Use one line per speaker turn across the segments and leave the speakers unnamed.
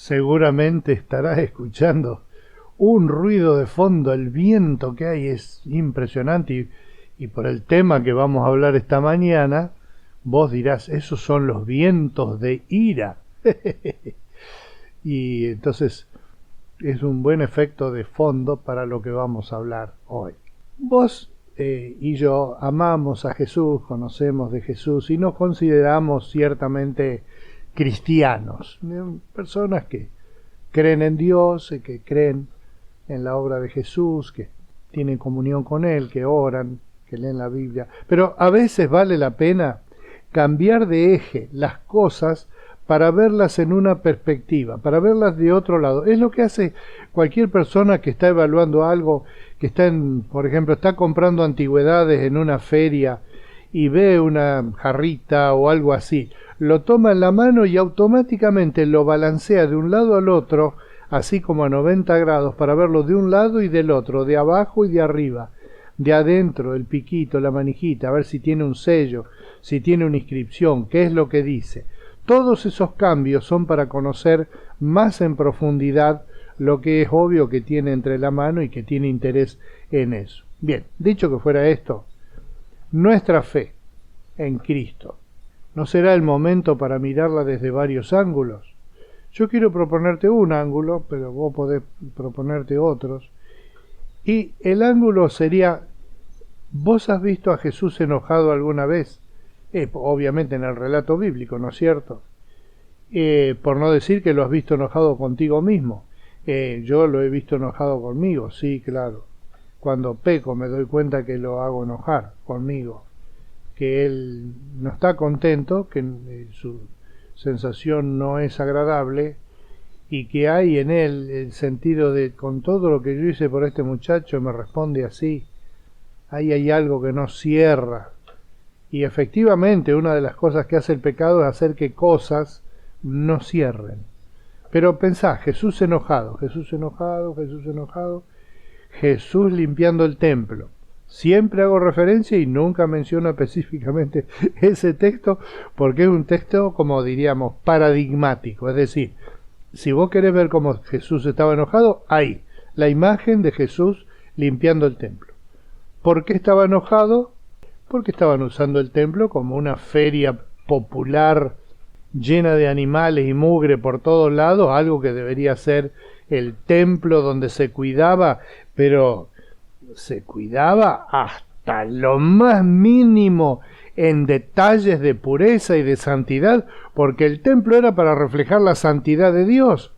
Seguramente estarás escuchando un ruido de fondo, el viento que hay es impresionante y por el tema que vamos a hablar esta mañana, vos dirás, esos son los vientos de ira. Y entonces es un buen efecto de fondo para lo que vamos a hablar hoy. Vos y yo amamos a Jesús, conocemos de Jesús y nos consideramos ciertamente cristianos, personas que creen en Dios, que creen en la obra de Jesús, que tienen comunión con Él, que oran, que leen la Biblia. Pero a veces vale la pena cambiar de eje las cosas para verlas en una perspectiva, para verlas de otro lado. Es lo que hace cualquier persona que está evaluando algo, que está por ejemplo, está comprando antigüedades en una feria y ve una jarrita o algo así. Lo toma en la mano y automáticamente lo balancea de un lado al otro, así como a 90 grados, para verlo de un lado y del otro, de abajo y de arriba, de adentro, el piquito, la manijita, a ver si tiene un sello, si tiene una inscripción, qué es lo que dice. Todos esos cambios son para conocer más en profundidad lo que es obvio que tiene entre la mano y que tiene interés en eso. Bien, dicho que fuera esto, nuestra fe en Cristo, ¿no será el momento para mirarla desde varios ángulos? Yo quiero proponerte un ángulo, pero vos podés proponerte otros. Y el ángulo sería, ¿vos has visto a Jesús enojado alguna vez? Obviamente en el relato bíblico, ¿no es cierto? Por no decir que lo has visto enojado contigo mismo. Yo lo he visto enojado conmigo, sí, claro. Cuando peco me doy cuenta que lo hago enojar conmigo, que él no está contento, que su sensación no es agradable y que hay en él el sentido de, con todo lo que yo hice por este muchacho, me responde así. Ahí hay algo que no cierra. Y efectivamente una de las cosas que hace el pecado es hacer que cosas no cierren. Pero pensá, Jesús enojado, Jesús enojado, Jesús enojado, Jesús limpiando el templo. Siempre hago referencia y nunca menciono específicamente ese texto porque es un texto, como diríamos, paradigmático. Es decir, si vos querés ver cómo Jesús estaba enojado, ahí, la imagen de Jesús limpiando el templo. ¿Por qué estaba enojado? Porque estaban usando el templo como una feria popular llena de animales y mugre por todos lados, algo que debería ser el templo donde se cuidaba, pero se cuidaba hasta lo más mínimo en detalles de pureza y de santidad, porque el templo era para reflejar la santidad de Dios.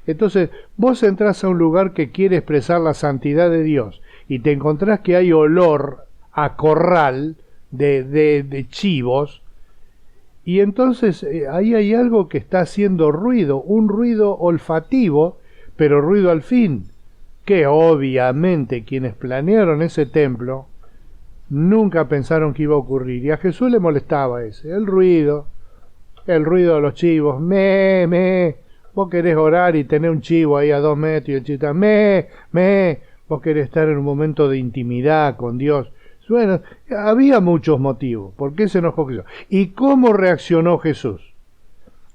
Entonces, vos entrás a un lugar que quiere expresar la santidad de Dios y te encontrás que hay olor a corral de chivos, y entonces ahí hay algo que está haciendo ruido, un ruido olfativo, pero ruido al fin, que obviamente quienes planearon ese templo nunca pensaron que iba a ocurrir, y a Jesús le molestaba ese, el ruido de los chivos, vos querés orar y tener un chivo ahí a 2 metros y el chivo está, vos querés estar en un momento de intimidad con Dios. Bueno, había muchos motivos. ¿Por qué se enojó Jesús? ¿Y cómo reaccionó Jesús?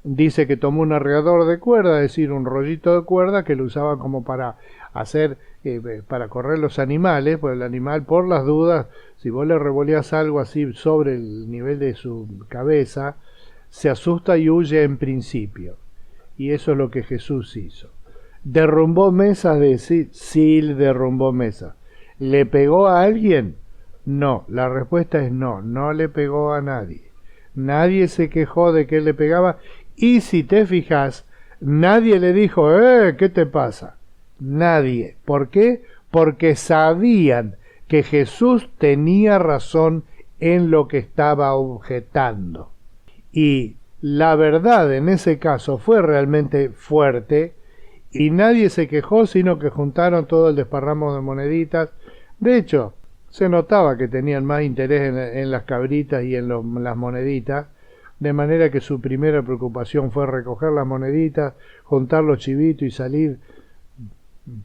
Dice que tomó un arreador de cuerda, es decir, un rollito de cuerda que lo usaba como para hacer, para correr los animales, pues el animal, por las dudas, si vos le revoleás algo así sobre el nivel de su cabeza, se asusta y huye en principio. Y eso es lo que Jesús hizo. ¿Derrumbó mesas? Sí, derrumbó mesas. ¿Le pegó a alguien? No, la respuesta es no, no le pegó a nadie. Nadie se quejó de que él le pegaba y si te fijas, nadie le dijo, ¿qué te pasa? Nadie. ¿Por qué? Porque sabían que Jesús tenía razón en lo que estaba objetando. Y la verdad en ese caso fue realmente fuerte y nadie se quejó, sino que juntaron todo el desparramo de moneditas. De hecho, se notaba que tenían más interés en las cabritas y en las moneditas, de manera que su primera preocupación fue recoger las moneditas, juntar los chivitos y salir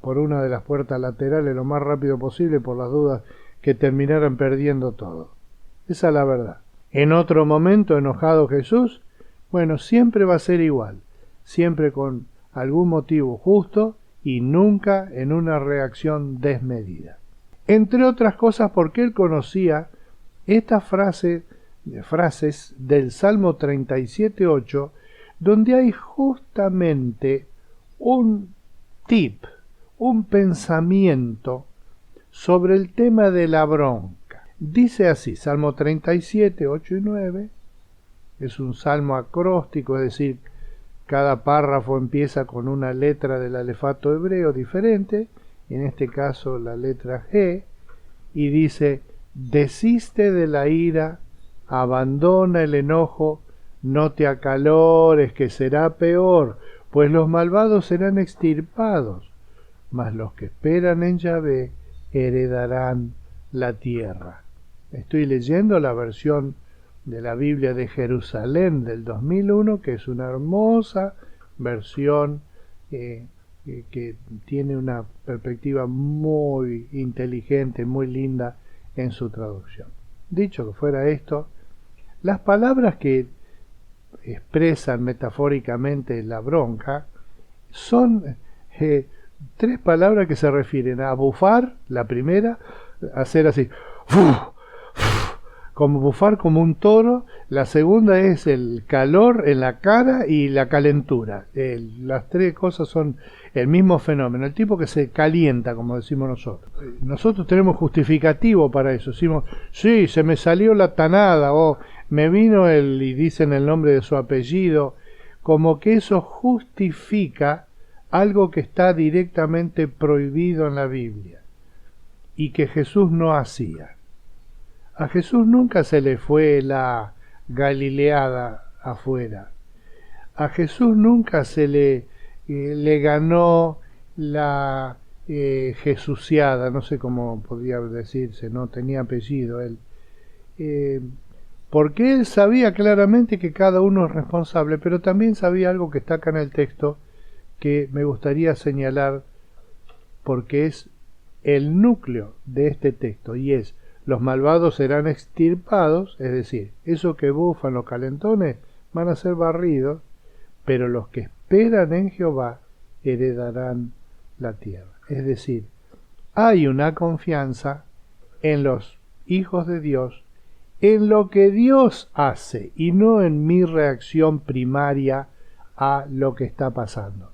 por una de las puertas laterales lo más rápido posible por las dudas que terminaran perdiendo todo. Esa es la verdad. En otro momento, enojado Jesús, bueno, siempre va a ser igual, siempre con algún motivo justo y nunca en una reacción desmedida. Entre otras cosas porque él conocía estas frases del Salmo 37:8, donde hay justamente un tip, un pensamiento sobre el tema de la bronca. Dice así, Salmo 37:8 y 9, es un salmo acróstico, es decir, cada párrafo empieza con una letra del alefato hebreo diferente, en este caso la letra G, y dice: desiste de la ira, abandona el enojo, no te acalores, que será peor, pues los malvados serán extirpados, mas los que esperan en Yahvé heredarán la tierra. Estoy leyendo la versión de la Biblia de Jerusalén del 2001, que es una hermosa versión que tiene una perspectiva muy inteligente, muy linda en su traducción. Dicho que fuera esto, las palabras que expresan metafóricamente la bronca son tres palabras que se refieren a bufar, la primera, hacer así, como bufar como un toro. La segunda es el calor en la cara y la calentura. Las tres cosas son el mismo fenómeno, el tipo que se calienta, como decimos nosotros. Nosotros tenemos justificativo para eso. Decimos, sí, se me salió la tanada, o me vino y dicen el nombre de su apellido, como que eso justifica algo que está directamente prohibido en la Biblia y que Jesús no hacía. A Jesús nunca se le fue la galileada afuera. A Jesús nunca se le ganó la jesuciada, no sé cómo podría decirse, no tenía apellido él. Porque él sabía claramente que cada uno es responsable, pero también sabía algo que está acá en el texto que me gustaría señalar porque es el núcleo de este texto, y es: los malvados serán extirpados, es decir, esos que bufan los calentones van a ser barridos, pero los que esperan en Jehová heredarán la tierra. Es decir, hay una confianza en los hijos de Dios, en lo que Dios hace y no en mi reacción primaria a lo que está pasando.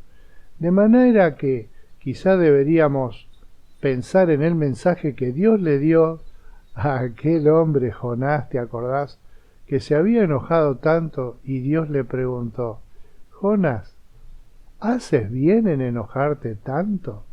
De manera que quizá deberíamos pensar en el mensaje que Dios le dio a aquel hombre Jonás, ¿te acordás? Que se había enojado tanto y Dios le preguntó: Jonás, ¿haces bien en enojarte tanto?